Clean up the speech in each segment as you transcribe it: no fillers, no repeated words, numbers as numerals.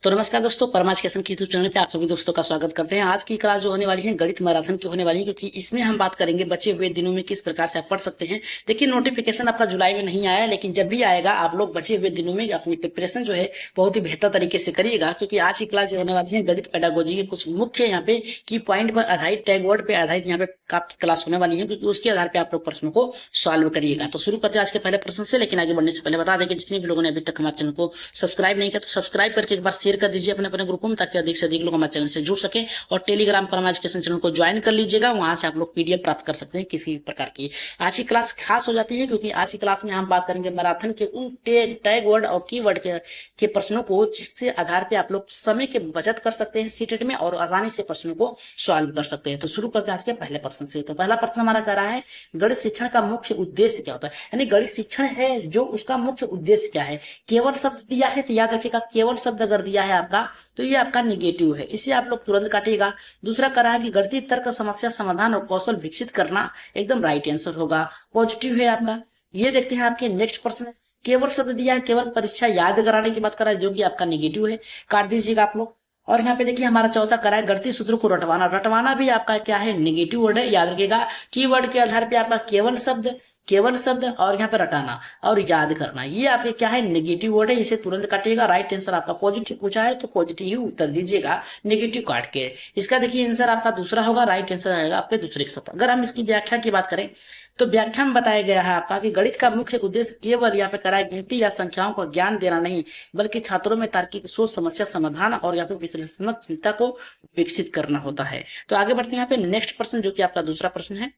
तो नमस्कार दोस्तों, परमाज कैसन की यूट्यूब चैनल पे आप सभी दोस्तों का स्वागत करते हैं। आज की क्लास जो होने वाली है गणित मैराथन की होने वाली है, क्योंकि इसमें हम बात करेंगे बचे हुए दिनों में किस प्रकार से आप पढ़ सकते हैं। देखिए, नोटिफिकेशन आपका जुलाई में नहीं आया है, लेकिन जब भी आएगा आप लोग बचे हुए दिनों में अपनी प्रिपरेशन जो है बहुत ही बेहतर तरीके से करिएगा, क्योंकि आज की क्लास जो होने वाली है गणित पेडागोजी के कुछ मुख्य यहाँ पे की पॉइंट पर आधारित, टैग वर्ड पे आधारित यहाँ पे आपकी क्लास होने वाली है, क्योंकि उसके आधार पर आप लोग प्रश्नों को सॉल्व करिएगा। तो शुरू करते हैं आज के पहले प्रश्न से, लेकिन आगे बढ़ने से पहले बता दें कि जितने भी लोगों ने अभी तक हमारे चैनल को सब्सक्राइब नहीं किया तो सब्सक्राइब करके एक बार शेयर कर दीजिए अपने अपने ग्रुपों में, ताकि अधिक से अधिक लोग हमारे चैनल से जुड़ सके। और टेलीग्राम पर हमारे एजुकेशन चैनल को ज्वाइन कर लीजिएगा, वहां से आप लोग पीडीएफ प्राप्त कर सकते हैं किसी भी प्रकार की। आज की क्लास खास हो जाती है, क्योंकि आज की क्लास में हम बात करेंगे मैराथन के उन टैग वर्ड और कीवर्ड के प्रश्नों को, जिसके आधार पर आप लोग समय के बचत कर सकते हैं सीटेट में और आसानी से प्रश्नों को सॉल्व कर सकते हैं। तो शुरू करते हैं आज के पहले प्रश्न से। तो पहला प्रश्न हमारा कह रहा है गणित शिक्षण का मुख्य उद्देश्य क्या होता है। यानी गणित शिक्षण है जो उसका मुख्य उद्देश्य क्या है। केवल शब्द दिया है तो याद रखिएगा, केवल शब्द अगर दिया है आपका तो ये आपका निगेटिव है, इसे आप लोग तुरंत काटिएगा। दूसरा कह रहा है कि गणितीय तर्क, समस्या समाधान और कौशल विकसित करना, एकदम राइट आंसर होगा, पॉजिटिव है आपका। ये देखते हैं आपके नेक्स्ट प्रश्न। केवल शब्द दिया है, केवल परीक्षा याद कराने की बात कर रहा है, जो कि आपका निगेटिव है, काट दीजिएगा आप लोग। और यहाँ पे देखिए हमारा चौथा करा है गणितीय सूत्रों को रटवाना। रटवाना भी आपका क्या है, निगेटिव वर्ड है, याद रखिएगा। कीवर्ड के आधार पे आपका केवल शब्द और यहाँ पे रटाना और याद करना, ये आपके क्या है, नेगेटिव वर्ड है, इसे तुरंत काटिएगा। राइट आंसर आपका पॉजिटिव पूछा है तो पॉजिटिव ही उत्तर दीजिएगा, नेगेटिव काट के। इसका देखिए आंसर आपका दूसरा होगा, राइट आंसर आएगा आपके दूसरे के साथ। अगर हम इसकी व्याख्या की बात करें तो व्याख्या में बताया गया है आपका कि गणित का मुख्य उद्देश्य केवल यहाँ पे करा है गिनती या संख्याओं को ज्ञान देना नहीं, बल्कि छात्रों में तार्किक सोच, समस्या समाधान और यहाँ पे विश्लेषणात्मक चिंता को विकसित करना होता है। तो आगे बढ़ते हैं यहाँ पे नेक्स्ट प्रश्न, जो कि आपका दूसरा प्रश्न है।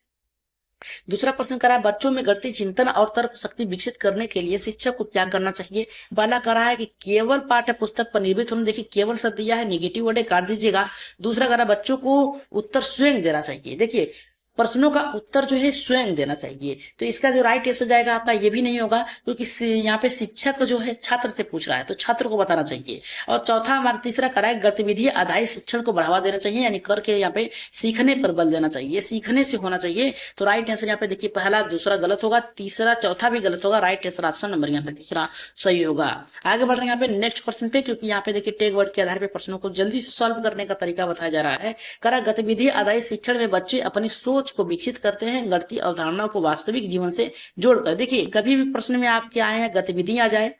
दूसरा प्रश्न करा है बच्चों में गणितीय चिंतन और तर्क शक्ति विकसित करने के लिए शिक्षक को क्या करना चाहिए। पहला करा है कि केवल पाठ्य पुस्तक पर निर्भर होना। देखिए केवल शब्द दिया है, निगेटिव वर्ड है, काट दीजिएगा। दूसरा करा बच्चों को उत्तर स्वयं देना चाहिए। देखिए प्रश्नों का उत्तर जो है स्वयं देना चाहिए, तो इसका जो राइट आंसर जाएगा आपका ये भी नहीं होगा, क्योंकि यहाँ पे शिक्षक जो है छात्र से पूछ रहा है तो छात्र को बताना चाहिए। और चौथा हमारा तीसरा करा है गतिविधि आधारित शिक्षण को बढ़ावा देना चाहिए, यानी करके यहाँ पे सीखने पर बल देना चाहिए, सीखने से होना चाहिए। तो राइट आंसर यहाँ पे देखिए पहला दूसरा गलत होगा, तीसरा चौथा भी गलत होगा। राइट आंसर ऑप्शन नंबर यहाँ पे तीसरा सही होगा। आगे बढ़ रहे हैं यहाँ पे नेक्स्ट प्रश्न पे, क्योंकि यहाँ पे देखिए टैग वर्ड के आधार पर प्रश्नों को जल्दी से सॉल्व करने का तरीका बताया जा रहा है। करा गतिविधि आधारित शिक्षण में बच्चे अपनी सोच को विकसित करते हैं, गणितीय अवधारणाओं को वास्तविक जीवन से जोड़कर। देखिए कभी भी प्रश्न में आपके आए हैं गतिविधि आ जाए,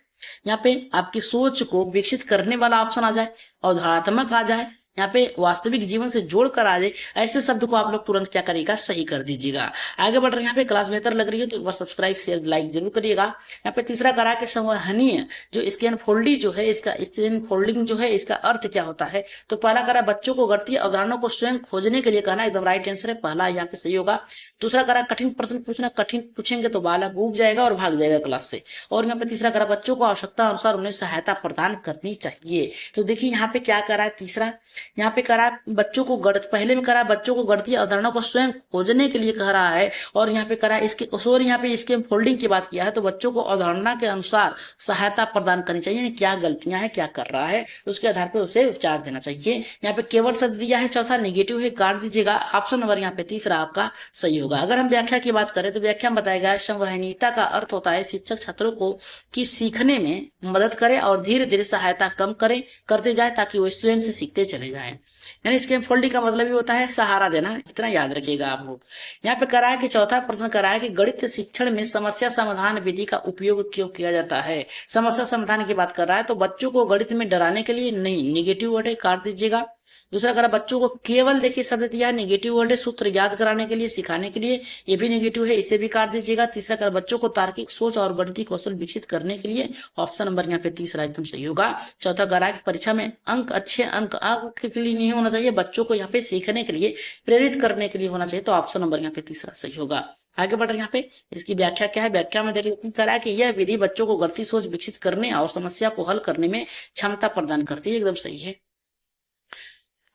यहाँ पे आपकी सोच को विकसित करने वाला ऑप्शन आ जाए, अवधारणात्मक आ जाए, यहाँ पे वास्तविक जीवन से जोड़कर आ जाए, ऐसे शब्द को आप लोग तुरंत क्या करिएगा, सही कर दीजिएगा। आगे बढ़ रहे हैं यहाँ पे क्लास बेहतर लग रही है तो एक बार सब्सक्राइब शेयर लाइक जरूर करिएगा। यहाँ पे तीसरा करा के संवहनीय जो स्कैन फोल्डिंग जो है, इसका स्कैन फोल्डिंग जो है इसका अर्थ क्या होता है। तो पहला करा बच्चों को गणितीय अवधारणाओं को स्वयं खोजने के लिए कहना, एकदम राइट आंसर है, पहला यहाँ पे सही होगा। दूसरा करा कठिन प्रश्न पूछना, कठिन पूछेंगे तो बालक ऊब जाएगा और भाग जाएगा क्लास से। और यहाँ पे तीसरा करा बच्चों को आवश्यकता अनुसार उन्हें सहायता प्रदान करनी चाहिए। तो देखिए यहाँ पे क्या करा है, तीसरा यहाँ पे करा बच्चों को पहले में करा बच्चों को गणितीय अवधारणा को स्वयं खोजने के लिए कह रहा है, और यहाँ पे करा इसके यहाँ पे इसके फोल्डिंग की बात किया है, तो बच्चों को अवधारणा के अनुसार सहायता प्रदान करनी चाहिए, क्या गलतियां हैं, क्या कर रहा है, उसके आधार पर उसे उपचार देना चाहिए। यहाँ पे केवल शब्द दिया है, चौथा निगेटिव है, काट दीजिएगा। ऑप्शन नंबर यहाँ पे तीसरा आपका सही होगा। अगर हम व्याख्या की बात करें तो व्याख्या में बताया गया संवहनीयता का अर्थ होता है शिक्षक छात्रों को की सीखने में मदद करे और धीरे धीरे सहायता कम करते जाए, ताकि वो स्वयं से सीखते चले जाए। यानी इसके फोल्डिंग का मतलब ही होता है सहारा देना, इतना याद रखिएगा आप लोग। यहाँ पे करा है कि चौथा प्रश्न करा है कि गणित शिक्षण में समस्या समाधान विधि का उपयोग क्यों किया जाता है। समस्या समाधान की बात कर रहा है, तो बच्चों को गणित में डराने के लिए नहीं, निगेटिव वर्ड है, काट दीजिएगा। दूसरा करा बच्चों को केवल, देखिए शब्द दिया है, निगेटिव वर्ड है, सूत्र याद कराने के लिए, सिखाने के लिए, ये भी निगेटिव है, इसे भी काट दीजिएगा। तीसरा करा बच्चों को तार्किक सोच और गणितीय कौशल विकसित करने के लिए, ऑप्शन नंबर यहाँ पे तीसरा एकदम सही होगा। चौथा करा कि परीक्षा में अच्छे अंक के लिए नहीं होना चाहिए, बच्चों को यहाँ पे सीखने के लिए, प्रेरित करने के लिए होना चाहिए, तो ऑप्शन नंबर यहाँ पे तीसरा सही होगा। आगे बढ़ रहे हैं यहाँ पे इसकी व्याख्या क्या है। व्याख्या में देखिए करा कि यह विधि बच्चों को गणितीय सोच विकसित करने और समस्या को हल करने में क्षमता प्रदान करती है, एकदम सही है।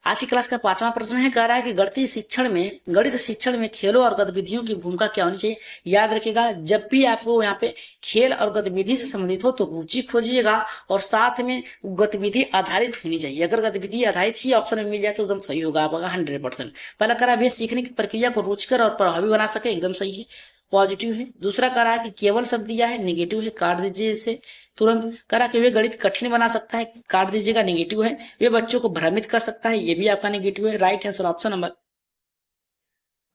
आज की क्लास का पांचवा प्रश्न है, कह रहा है कि गणित शिक्षण में खेलों और गतिविधियों की भूमिका क्या होनी चाहिए। याद रखिएगा जब भी आपको यहाँ पे खेल और गतिविधि से संबंधित हो तो रुचि खोजिएगा, और साथ में गतिविधि आधारित होनी चाहिए। अगर गतिविधि आधारित ही ऑप्शन में मिल जाए तो एकदम सही होगा आपका 100%। पहला करा वे सीखने की प्रक्रिया को रुचिकर और प्रभावी बना सके, एकदम सही है। पॉजिटिव है। दूसरा कह रहा है कि केवल शब्द दिया है, नेगेटिव है, काट दीजिए इसे तुरंत। कह रहा है कि वे गणित कठिन बना सकता है, काट दीजिएगा, नेगेटिव है। वे बच्चों को भ्रमित कर सकता है, ये भी आपका नेगेटिव है। राइट आंसर ऑप्शन नंबर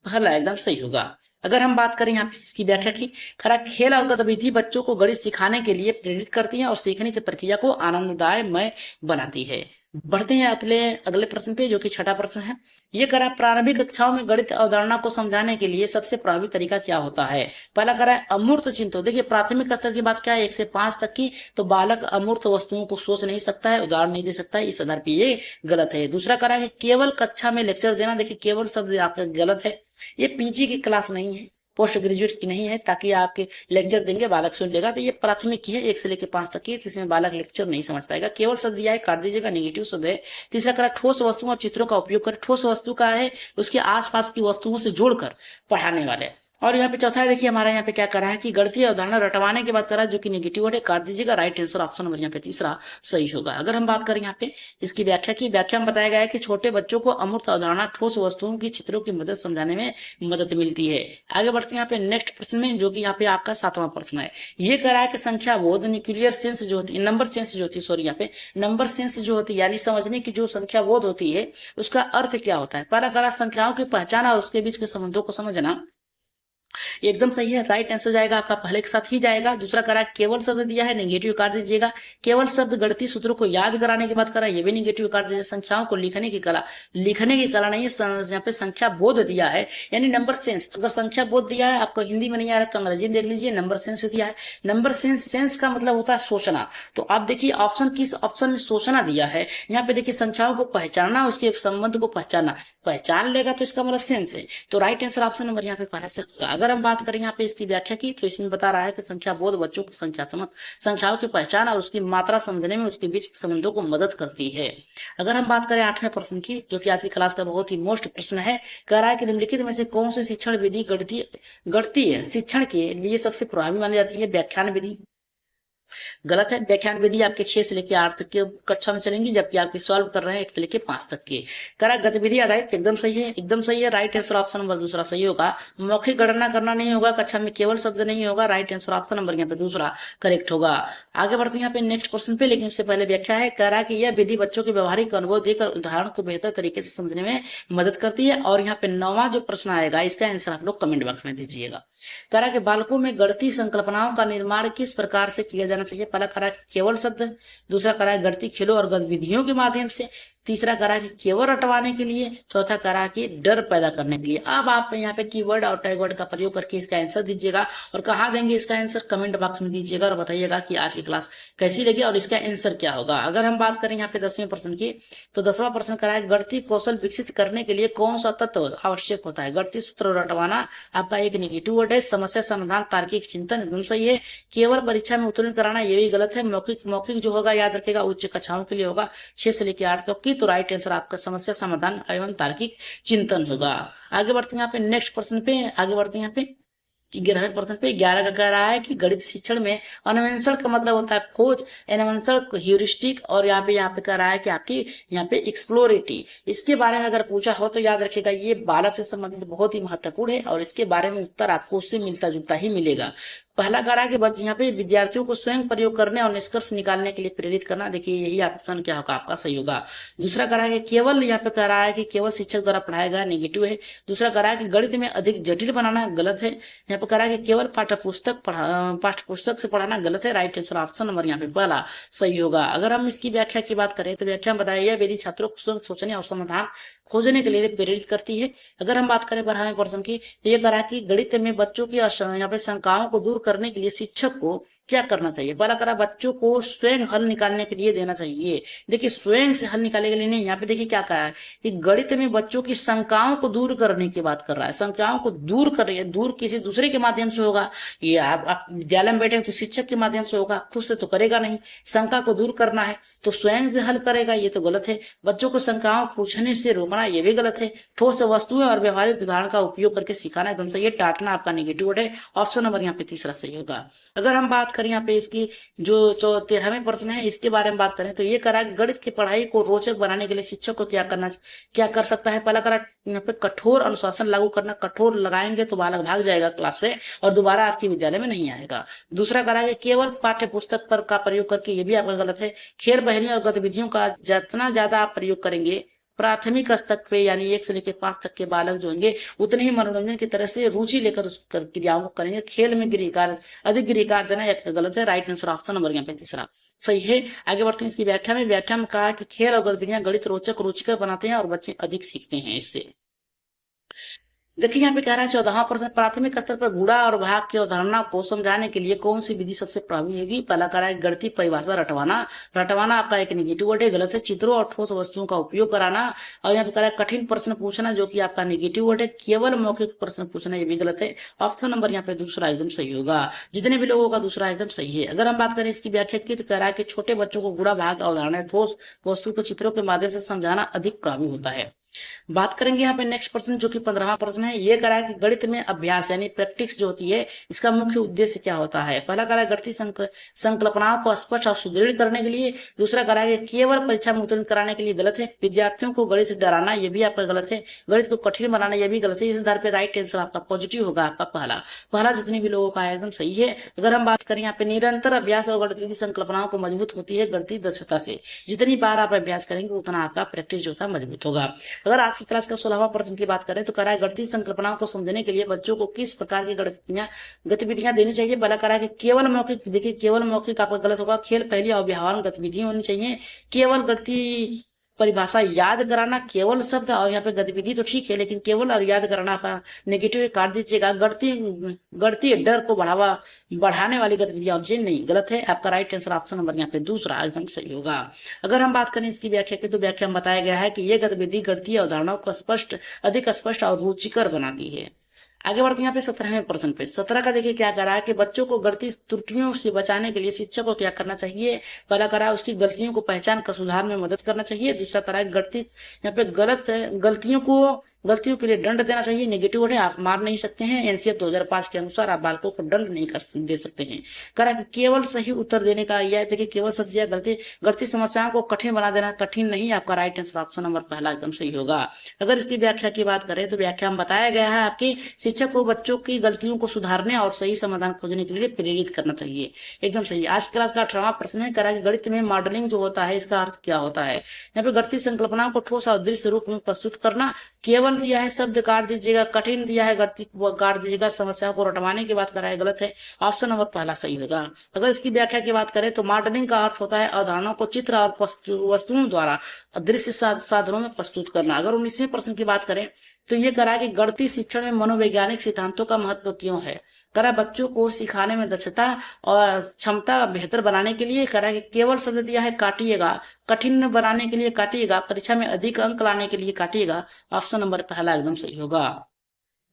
पहला एकदम सही होगा। अगर हम बात करें यहाँ पे इसकी व्याख्या की, खरा खेल और गतिविधि बच्चों को गणित सिखाने के लिए प्रेरित करती है और सीखने की प्रक्रिया को आनंददायकमय बनाती है। बढ़ते हैं अपने अगले प्रश्न पे, जो कि छठा प्रश्न है। ये करा प्रारंभिक कक्षाओं में गणित अवधारणा को समझाने के लिए सबसे प्रभावी तरीका क्या होता है? पहला करा है अमूर्त चिंतन। देखिए प्राथमिक स्तर की बात क्या है, 1 से 5 तक की, तो बालक अमूर्त वस्तुओं को सोच नहीं सकता है, उदाहरण नहीं दे सकता है, इस आधार पर ये गलत है। दूसरा करा है केवल कक्षा में लेक्चर देना। देखिए केवल शब्द आपका गलत है, ये पीजी की क्लास नहीं है, पोस्ट ग्रेजुएट की नहीं है, ताकि आपके लेक्चर देंगे बालक सुन लेगा। तो ये प्राथमिक की है, 1 से लेकर 5 तक की, इसमें बालक लेक्चर नहीं समझ पाएगा। केवल शब्द दिया है, काट दीजिएगा, नेगेटिव शब्द है। तीसरा करा ठोस वस्तुओं और चित्रों का उपयोग कर। ठोस वस्तु का है उसके आसपास की वस्तुओं से जोड़कर पढ़ाने वाले। और यहाँ पे चौथा है, देखिए हमारा यहाँ पे क्या करा है कि गणितीय अवधारणा रटवाने की बात करा, जो कि नेगेटिव है, काट दीजिएगा। राइट आंसर ऑप्शन नंबर यहाँ पे तीसरा सही होगा। अगर हम बात करें यहाँ पे इसकी व्याख्या की, व्याख्या में बताया गया है कि छोटे बच्चों को अमूर्त अवधारणा ठोस वस्तुओं की चित्रों की मदद समझाने में मदद मिलती है। आगे बढ़ते हैं यहाँ पे नेक्स्ट प्रश्न में, जो कि यहाँ पे आपका 7वां प्रश्न है। ये कह रहा है कि संख्या बोध न्यूक्लियर सेंस जो होती है, नंबर सेंस जो होती है, सॉरी यहाँ पे नंबर सेंस जो होती है, यानी समझने की जो संख्या बोध होती है, उसका अर्थ क्या होता है? पहला कह रहा संख्याओं की पहचान और उसके बीच के संबंधों को समझना, एकदम सही है। राइट आंसर जाएगा आपका पहले के साथ ही जाएगा। दूसरा करा केवल शब्द दिया है, नेगेटिव काट दीजिएगा। केवल शब्द गणितीय सूत्रों को याद कराने की बात करा, ये भी नेगेटिव काट दीजिए। संख्याओं को लिखने की कला, लिखने की कला नहीं, यहाँ पे संख्या बोध दिया है, यानी नंबर सेंस। अगर संख्या बोध दिया है, आपको हिंदी में नहीं आ रहा तो अंग्रेजी में देख लीजिए, नंबर सेंस दिया है। नंबर सेंस, सेंस का मतलब होता है सोचना। तो आप देखिए ऑप्शन किस ऑप्शन में सोचना दिया है, यहाँ पे देखिए संख्याओं को पहचानना, उसके संबंध को पहचानना, पहचान लेगा तो इसका मतलब सेंस है। तो राइट आंसर ऑप्शन नंबर यहाँ पे पहला से। अगर हम बात करें यहाँ पे इसकी व्याख्या की, तो इसमें बता रहा है कि संख्या बोध बच्चों की संख्याओं की पहचान और उसकी मात्रा समझने में उसके बीच के संबंधों को मदद करती है। अगर हम बात करें 8वें प्रश्न की, जो कि आज की क्लास का बहुत ही मोस्ट प्रश्न है, कह रहा है कि निम्नलिखित में से कौन सी शिक्षण विधि गणितीय शिक्षण के लिए सबसे प्रभावी मानी जाती है? व्याख्यान विधि गलत है। व्याख्यान विधि आपके 6 से लेकर 8 तक के कक्षा में चलेंगी, जबकि आपके सॉल्व कर रहे हैं 1 से लेकर 5 तक के। करा गतिविधि आधारित, एकदम सही है, एकदम सही है। राइट आंसर ऑप्शन नंबर दूसरा सही होगा। मौखिक गणना करना नहीं होगा, कक्षा में केवल शब्द नहीं होगा। राइट आंसर ऑप्शन नंबर यहाँ पे दूसरा करेक्ट होगा। आगे बढ़ते हैं यहाँ पे नेक्स्ट क्वेश्चन पे, लेकिन उससे पहले व्याख्या है। कह रहा है कि यह विधि बच्चों के व्यवहारिक अनुभव देकर उदाहरण को बेहतर तरीके से समझने में मदद करती है। और यहाँ पे 9वां जो प्रश्न आएगा, इसका आंसर आप लोग कमेंट बॉक्स में दीजिएगा। कह रहा है कि बालकों में गणितीय संकल्पनाओं का निर्माण किस प्रकार से किया जाना चाहिए? पहला कह रहा है केवल शब्द, दूसरा कह रहा है गणितीय खेलों और गतिविधियों के माध्यम से, तीसरा करा कि केवल रटवाने के लिए, चौथा करा कि डर पैदा करने के लिए। अब आप यहाँ पे कीवर्ड और टैगवर्ड का प्रयोग करके इसका आंसर दीजिएगा, और कहाँ देंगे इसका आंसर कमेंट बॉक्स में दीजिएगा और बताइएगा कि आज की क्लास कैसी लगी और इसका आंसर क्या होगा। अगर हम बात करें यहाँ पे 10वें प्रश्न की, तो 10वां प्रश्न करा है गणितीय कौशल विकसित करने के लिए कौन सा तत्व आवश्यक होता है? गणितीय सूत्र रटवाना आपका एक नेगेटिव वर्ड है। समस्या समाधान, तार्किक चिंतन, एकदम सही है। केवल परीक्षा में उत्तीर्ण कराना, ये भी गलत है। मौखिक जो होगा याद रखेगा उच्च कक्षाओं के लिए होगा, 6 से लेकर 8 तक की। तो राइट आंसर आपका समस्या समाधान एवं तार्किक चिंतन होगा। आगे बढ़ते हैं यहाँ पे नेक्स्ट प्रश्न पे, आगे बढ़ते हैं यहाँ पे 11वें प्रश्न पे। 11 का कह रहा है कि गणित शिक्षण में अन्वेषण का मतलब होता है खोज, अन्वेषण ह्यूरिस्टिक, और यहाँ पे कह रहा है कि आपकी यहाँ पे एक्सप्लोरेटी। इसके बारे में अगर पूछा हो तो याद रखिएगा ये बालक से संबंधित बहुत ही महत्वपूर्ण है, और इसके बारे में उत्तर आपको उससे मिलता जुलता ही मिलेगा। पहला कह रहा है कि यहाँ पे विद्यार्थियों को स्वयं प्रयोग करने और निष्कर्ष निकालने के लिए प्रेरित करना, देखिए यही ऑप्शन क्या होगा आपका सही होगा। दूसरा कह रहा है कि केवल, यहाँ पे कह रहा है कि केवल शिक्षक द्वारा पढ़ाया गया, नेगेटिव है। दूसरा कह रहा है कि गणित में अधिक जटिल बनाना, गलत है। यहाँ पे कह रहा है कि केवल पाठ्यपुस्तक से पढ़ाना, गलत है। राइट आंसर ऑप्शन नंबर यहाँ पे पहला सही होगा। अगर हम इसकी व्याख्या की बात करें तो व्याख्या में बताया यह विधि छात्रों को स्वयं सोचने और समाधान खोजने के लिए प्रेरित करती है। अगर हम बात करें 12वें प्रश्न की, तो ये कह रहा है कि गणित में बच्चों की यहाँ पे शंकाओं को दूर करने के लिए शिक्षक को क्या करना चाहिए? पहला करा बच्चों को स्वयं हल निकालने के लिए देना चाहिए। देखिए स्वयं से हल निकालने के लिए नहीं, यहाँ पे देखिए क्या कहा है कि गणित में बच्चों की शंकाओं को दूर करने की बात कर रहा है। शंकाओं को दूर कर रही है, दूर किसी दूसरे के माध्यम से होगा। ये आप विद्यालय में बैठे तो शिक्षक के माध्यम से होगा, खुद से तो करेगा नहीं। शंका को दूर करना है तो स्वयं से हल करेगा, ये तो गलत है। बच्चों को शंकाओं पूछने से रोकना, ये भी गलत है। ठोस वस्तुएं और व्यवहारिक उदाहरण का उपयोग करके सिखाना, एकदम सही है। टाटना आपका नेगेटिव है। ऑप्शन नंबर यहाँ पे तीसरा सही होगा। अगर हम बात करें यहाँ पे इसकी जो 13वें प्रश्न है इसके बारे में बात करें तो ये करा गणित की पढ़ाई को रोचक बनाने के लिए शिक्षक को क्या कर सकता है। पहला करा यहाँ पे कठोर अनुशासन लागू करना। कठोर लगाएंगे तो बालक भाग जाएगा क्लास से और दोबारा आपके विद्यालय में नहीं आएगा। दूसरा करा कि केवल पाठ्य पुस्तक पर का प्रयोग करके, ये भी आपका गलत है। खेल पहेलियों और गतिविधियों का जितना ज्यादा आप प्रयोग करेंगे प्राथमिक स्तर पे यानी 1 से लेकर 5 तक के बालक जो होंगे उतने ही मनोरंजन की तरह से रुचि लेकर उस क्रियाओं को करेंगे। खेल में अधिक गृह देना यह गलत है। राइट आंसर ऑप्शन नंबर यहाँ पे तीसरा सही है। आगे बढ़ते हैं इसकी व्याख्या में। व्याख्या में कहा कि खेल और गतिविधियां गणित रोचक रुचिकर बनाते हैं और बच्चे अधिक सीखते हैं इससे। देखिए यहाँ पे कह रहा है 14वां प्रश्न, प्राथमिक स्तर पर गुणा और भाग की अवधारणा को समझाने के लिए कौन सी विधि सबसे प्रभावी होगी। पहला कह रहा है गणितीय परिभाषा रटवाना। रटवाना आपका एक निगेटिव वर्ड है, गलत है। चित्रों और ठोस वस्तुओं का उपयोग कराना। और यहाँ पे कह रहा है कठिन प्रश्न पूछना, जो कि आपका निगेटिव वर्ड है। केवल मौखिक प्रश्न पूछना, ये भी गलत है। ऑप्शन नंबर यहाँ पे दूसरा एकदम सही होगा। जितने भी लोगों का दूसरा एकदम सही है। अगर हम बात करें इसकी व्याख्या की तो कह रहा है कि छोटे बच्चों को गुणा भाग अवधारणा ठोस वस्तु को चित्रों के माध्यम से समझाना अधिक प्रभावी होता है। बात करेंगे यहाँ पे नेक्स्ट प्रश्न, जो कि 15वां प्रश्न है। ये करा कि गणित में अभ्यास यानी प्रैक्टिस जो होती है इसका मुख्य उद्देश्य क्या होता है। पहला करा गणितीय संकल्पनाओं को स्पष्ट और सुदृढ़ करने के लिए। दूसरा करा कि केवल परीक्षा में उत्तीर्ण कराने के लिए, गलत है। विद्यार्थियों को गणित से डराना, यह भी आपका गलत है। गणित को कठिन बनाना, यह भी गलत है। इस आधार पर राइट आंसर आपका पॉजिटिव होगा, आपका पहला जितने भी लोगों का एकदम सही है। अगर हम बात करें यहाँ पे निरंतर अभ्यास और गणित की संकल्पनाओं को मजबूत होती है गणितीय दक्षता से। जितनी बार आप अभ्यास करेंगे उतना आपका प्रैक्टिस जो होता मजबूत होगा। अगर आज की क्लास का 16वां प्रश्न की बात करें तो करा है गणितीय संकल्पनाओं को समझने के लिए बच्चों को किस प्रकार की गतिविधियां देनी चाहिए। पहला करा कि केवल मौखिक, देखिए केवल मौखिक आपका गलत होगा। खेल पहली और व्यवहार गतिविधियां होनी चाहिए। केवल गणितीय परिभाषा याद कराना, केवल शब्द और यहाँ पे गतिविधि तो ठीक है लेकिन केवल और याद कराना आपका नेगेटिव काट दीजिएगा। गणितीय डर को बढ़ाने वाली गतिविधियां नहीं, गलत है। आपका राइट आंसर ऑप्शन नंबर यहाँ पे दूसरा एकदम सही होगा। अगर हम बात करें इसकी व्याख्या की तो व्याख्या में बताया गया है कि यह गतिविधि गणितीय अवधारणाओं को अधिक स्पष्ट और रुचिकर बनाती है। आगे बढ़ते हैं यहाँ पे 17वें प्रश्न पे। 17 का देखिए क्या करा है कि बच्चों को गणितीय त्रुटियों से बचाने के लिए शिक्षक को क्या करना चाहिए। पहला करा उसकी गलतियों को पहचान कर सुधार में मदद करना चाहिए। दूसरा करा गणितीय यहाँ पे गलतियों के लिए दंड देना चाहिए। नेगेटिव है, आप मार नहीं सकते हैं। एनसीएफ 2005 के अनुसार आप बालकों को दंड नहीं दे सकते हैं। करा कि केवल सही उत्तर देने का यह देखिए केवल शब्द या गणितीय समस्याओं को कठिन बना देना, कठिन नहीं। आपका राइट आंसर ऑप्शन नंबर पहला एकदम सही होगा। अगर इसकी व्याख्या की बात करें तो व्याख्या में बताया गया है आपकी शिक्षक को बच्चों की गलतियों को सुधारने और सही समाधान खोजने के लिए प्रेरित करना चाहिए, एकदम सही। आज क्लास का 18वां प्रश्न है। करा कि गणित में मॉडलिंग जो होता है इसका अर्थ क्या होता है। यहाँ पे गणितीय संकल्पनाओं को ठोस और दृश्य रूप में प्रस्तुत करना। केवल दिया है शब्द काट दीजिएगा, कठिन दिया है गणितीय काट दीजिएगा। समस्याओं को रटवाने की बात करा है, गलत है। ऑप्शन नंबर पहला सही होगा। अगर इसकी व्याख्या की बात करें तो मॉडलिंग का अर्थ होता है अवधारणाओं को चित्र और वस्तुओं द्वारा दृश्य साधनों में प्रस्तुत करना। अगर 19वें प्रश्न की बात करें तो ये करा कि गणितीय शिक्षण में मनोवैज्ञानिक सिद्धांतों का महत्व क्यों है। करा बच्चों को सिखाने में दक्षता और क्षमता बेहतर बनाने के लिए। करा कि केवल शब्द दिया है काटिएगा, कठिन बनाने के लिए काटिएगा, परीक्षा में अधिक अंक लाने के लिए काटिएगा। ऑप्शन नंबर पहला एकदम सही होगा।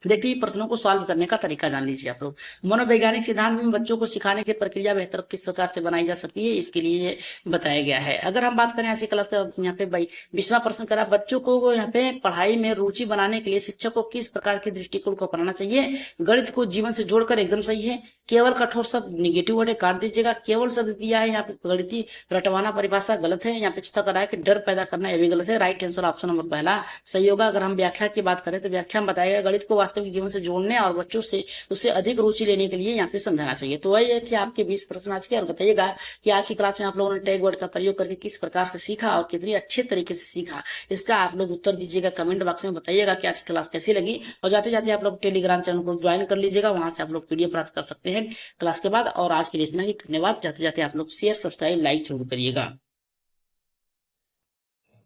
देखिए प्रश्नों को सॉल्व करने का तरीका जान लीजिए आप लोग। मनोवैज्ञानिक सिद्धांत में बच्चों को सिखाने की प्रक्रिया बेहतर किस प्रकार से बनाई जा सकती है, इसके लिए बताया गया है। अगर हम बात करें ऐसी क्लास का यहाँ पे 20वां प्रश्न करा बच्चों को यहाँ पे पढ़ाई में रुचि बनाने के लिए शिक्षक को किस प्रकार के दृष्टिकोण को अपनाना चाहिए। गणित को जीवन से जोड़कर, एकदम सही है। केवल कठोर शब्द निगेटिव वर्ड काट दीजिएगा। केवल शब्द दिया है यहाँ पे गणितीय रटवाना परिभाषा, गलत है। यहाँ पे चौथा करा है कि डर पैदा करना, यह भी गलत है। राइट आंसर ऑप्शन नंबर पहला सही होगा। अगर हम व्याख्या की बात करें तो व्याख्या में बताया गया गणित को वास्तविक जीवन से जोड़ने और बच्चों से उससे अधिक रुचि लेने के लिए यहाँ पे समझाना चाहिए। तो वही थे आपके 20 प्रश्न आज के। और बताइएगा कि आज की क्लास में आप लोगों ने टैग वर्ड का प्रयोग करके किस प्रकार से सीखा और कितनी अच्छे तरीके से सीखा, इसका आप लोग उत्तर दीजिएगा। कमेंट बॉक्स में बताइएगा कि आज की क्लास कैसी लगी। और जाते जाते आप लोग टेलीग्राम चैनल को ज्वाइन कर लीजिएगा, वहां से आप लोग पीडीएफ प्राप्त कर सकते हैं क्लास के बाद। और आज के लिए इतना ही, धन्यवाद। जाते जाते आप लोग शेयर, सब्सक्राइब, लाइक जरूर करिएगा।